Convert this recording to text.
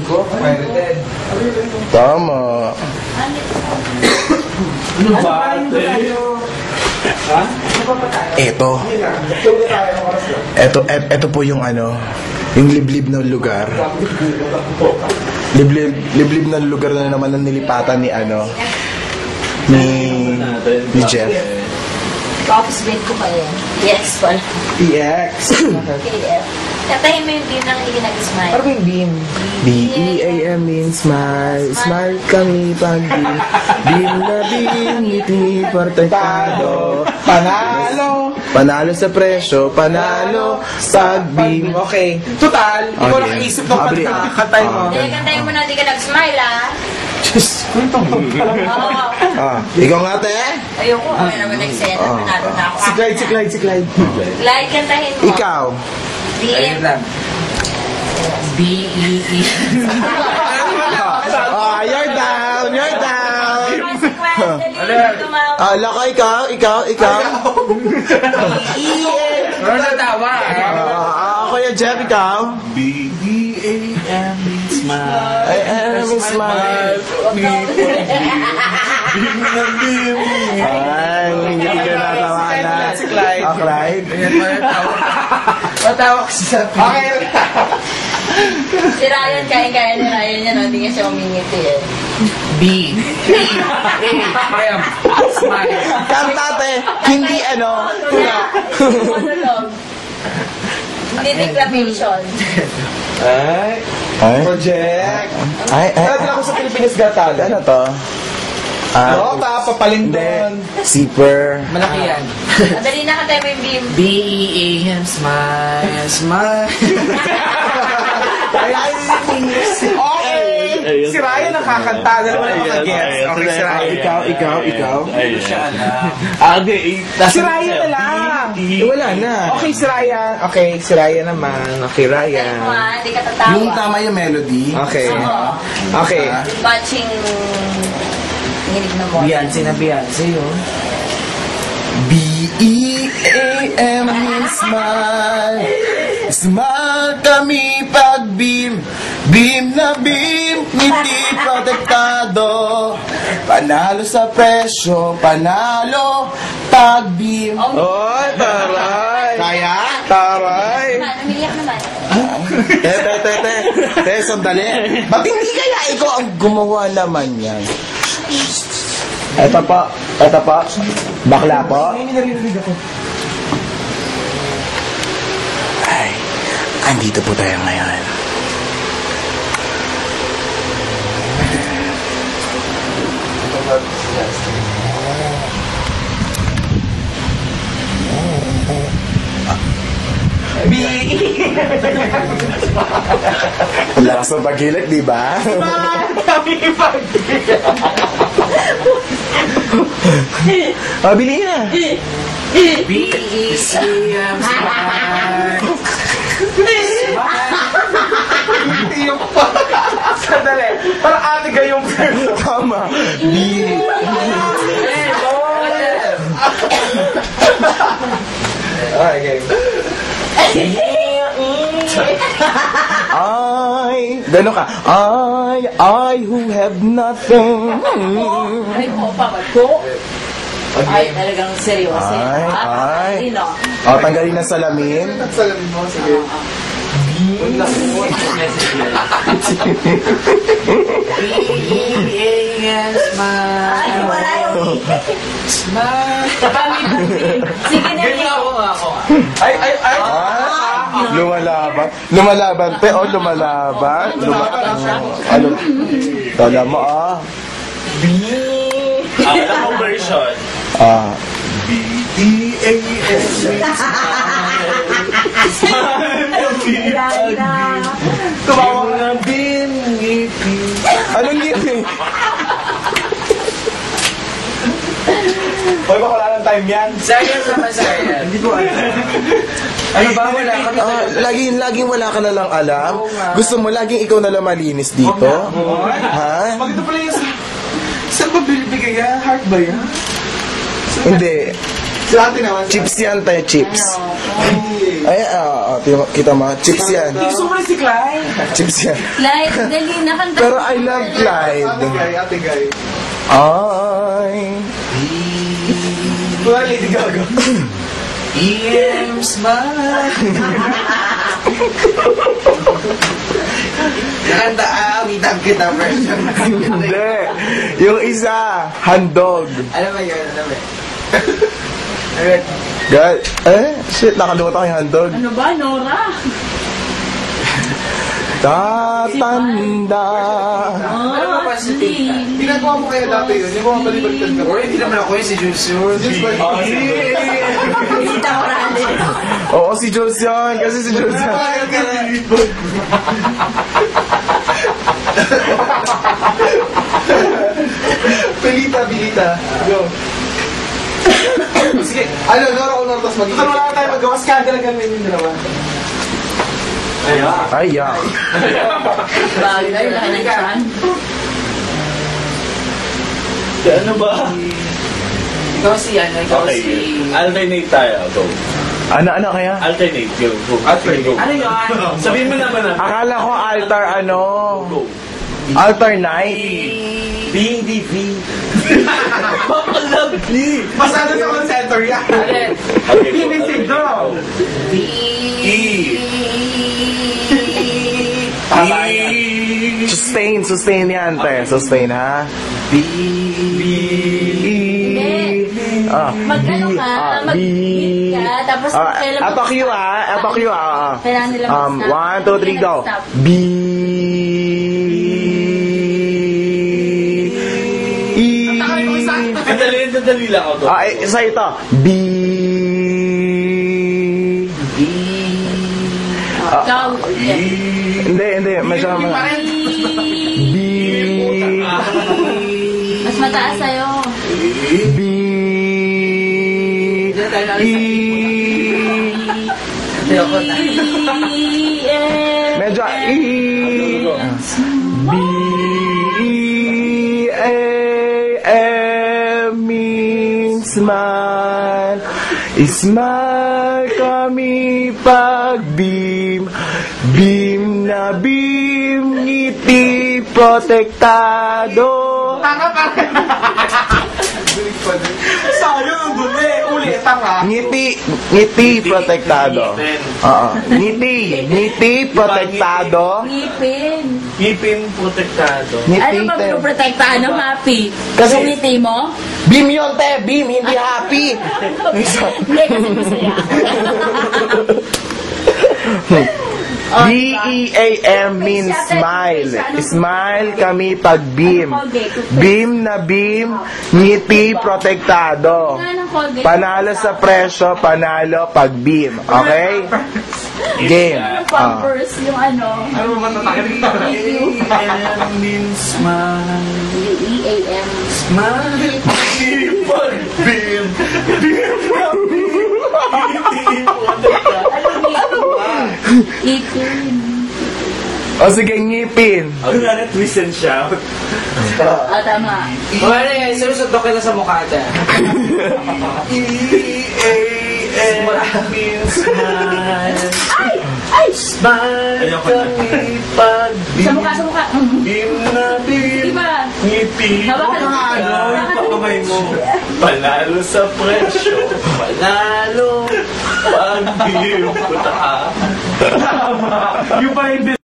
ko, pirated. Tama. Ano ba? Ha? Ito po yung yung liblib na lugar. Liblib na lugar na naman ang nilipatan ni ni Jeff. Office mate ko pa yan. Yes, pala. EX. KF. Katahin mo yung beam ng hindi nag-smile. Ano yung beam? B-E-A-M means smile. Smile kami pag beam. Beam na beam, ngiti protektado. Panalo! Panalo sa presyo, panalo pag beam. Okay. Total, ikaw nakaisip ng kanta. Kantahin mo. Hindi, kantahin mo na hindi ka nag-smile, ah. Diyos. Oo. Ikaw nga, te? Ayoko, ay naman nagsaya na. Panalo na ako. Si Clyde. Clyde, kantahin mo. Ikaw. BM. B-E-E. You're down. Laka, ikaw. Ano natawa? Ako yung Jeff, ikaw. B-E-A-M smile. I am smile. Ay, hindi ka natawa na. Si Clyde. Clyde. Matawa kasi sa okay. Si Ryan, kaya ni Ryan yan. Hindi nga siya umingiti eh. B-E-A-M smile. Kantate, hindi Monologue. Hindi declamation. Ay. Project. Sabi ako sa Pilipinas Got Talent. Ano to? Nota, papaling doon. Zipper. Malaki yan. Madali na katay mo yung beam. B-E-A-M smile. Smile. Okay. Si Ryan nakakanta. Dalawa na makagets. Okay, si Ryan. Ikaw. Si Ryan na lang. Wala na. Okay, si Ryan. Okay, si Ryan naman. Okay, Ryan. Hindi ka tatawa. Yung tama yung melody. Okay. Oo. Okay. Matching hinig na mo. Beyonce na Beyonce, yun. B-E-A-M means smile. Smile kami pag beam. Beam na beam, ngiti protektado. Panalo sa presyo, panalo pag beam. Oy, taray. Kaya? Taray. Namiyak naman. Te, sandali. Ba't hindi kaya ikaw ang gumawa naman yan? Ito po. Bakla po. May narinig ako. Ay, andito po tayo ngayon. Lakas ng paghilit, di ba? Bili na. B-E-A-M smile. Yung pa. Sandali. Parang ate gayong Tama. Okay. Gano'n ka. I who have nothing. Ay, ko pa ba? Ko? Ay, talagang seryoso. Ay. Tanggalin na salamin. Salamin mo, sige. B-E-A-M smile. Ay, wala yung Smile. sige na Ganyan yun. ako. Ay. Lumalaban. Lumalaban. Tala mo Alam mo version. B-E-A-M. Tumawa na bin, ngiti. Anong ngiti? Hoy, baka wala ng time yan. Sayang naman, sayang. Hindi ko alam. Ano ba? Wala ka na. Laging wala ka na lang alam. Gusto mo laging ikaw na lang malinis dito? Ha? Maganda pala yung saan ba bilibigay yan? Heart ba yan? Hindi. Sa atin naman. Chips yan tayo, chips. Ay, kita mo, chips yan. Gusto mo rin si Clyde? Chips yan. Clyde, dali na kanta. Pero I love Clyde. Ate Guy. Ay. Wala, Lady Gaga. EM's man. Nakanta, awitan kita version. Hindi. Yung isa, handog. Ano ba yun? Ano ba? God, shit, nakalimutan ko yung handog. Ano ba, Nora? Tatanda. Ano ba pa si Tita? Ginagawa mo kaya dati yun? Yung mga balibalitan ka. Or hindi naman ako yun, si Jules yun. Tita Morales. Oo, si Jules yun. Kasi si Jules yun. Pilita. Go. Sige. Ano, Nora o Nortos mag-iit? Total wala tayo magawas ka. Talagang yung dalawa. Ay, yeah. Bagay, laki ng chan. Ano ba? Ikaw si ano, ikaw Okay, si... alternate tayo. Go. Ano kaya? Alternate. Go. Alternate. Ano yun? Sabihin mo naman na. Akala ko altar Go. altar night. BDV. Bakalabli. Masada sa call center yan. Alin? Okay, go. Pinisig daw. Sustain yan, te. Sustain, ha? Mag-ano ka, mag-hit ka, tapos kailan Apak you, Kailangan nila mag-stop. 1, 2, 3, go. Stop. B. Dadali lang ako. Isa ito. B. Ikaw, Hindi. Medyo naman. B. mas mataas sa'yo. B. Ayoko na. Medyo B. Means smile. Smile kami pag beam. Beam na beam. Ngiti protektado. Sayang, duli. Ulitan ka. Ngiti protektado. Ngiti protektado. Ngipin. Ngipin protektado. Ano ba pinoprotektahan ng happy? Kasi- Yung ngiti mo? Beam yun, te. Beam, hindi happy. Hindi, kasi masaya. B-E-A-M means smile. Smile kami pag beam. Beam na beam, ngiti protektado. Panalo sa presyo, panalo pag beam. Okay? Game. Yung Pampers, yung ano. Ano ba matatakit ka? E-M means smile. E-A-M. Smile. Pag beam. Beam na beam. Ngiti protektado. Ngipin. O sige, ngipin. Ano na twist and shout? Tama. Ano yan? Sinusuntok kita sa mukha dyan. E-A-M means smile. Ay! Smile kami pag Sa mukha. beam na beam. Diba? Ngipin. Hawakan mo. Pakamay mo. Panalo sa presyo. Panalo pag beam. Puta ka. Yung pa yung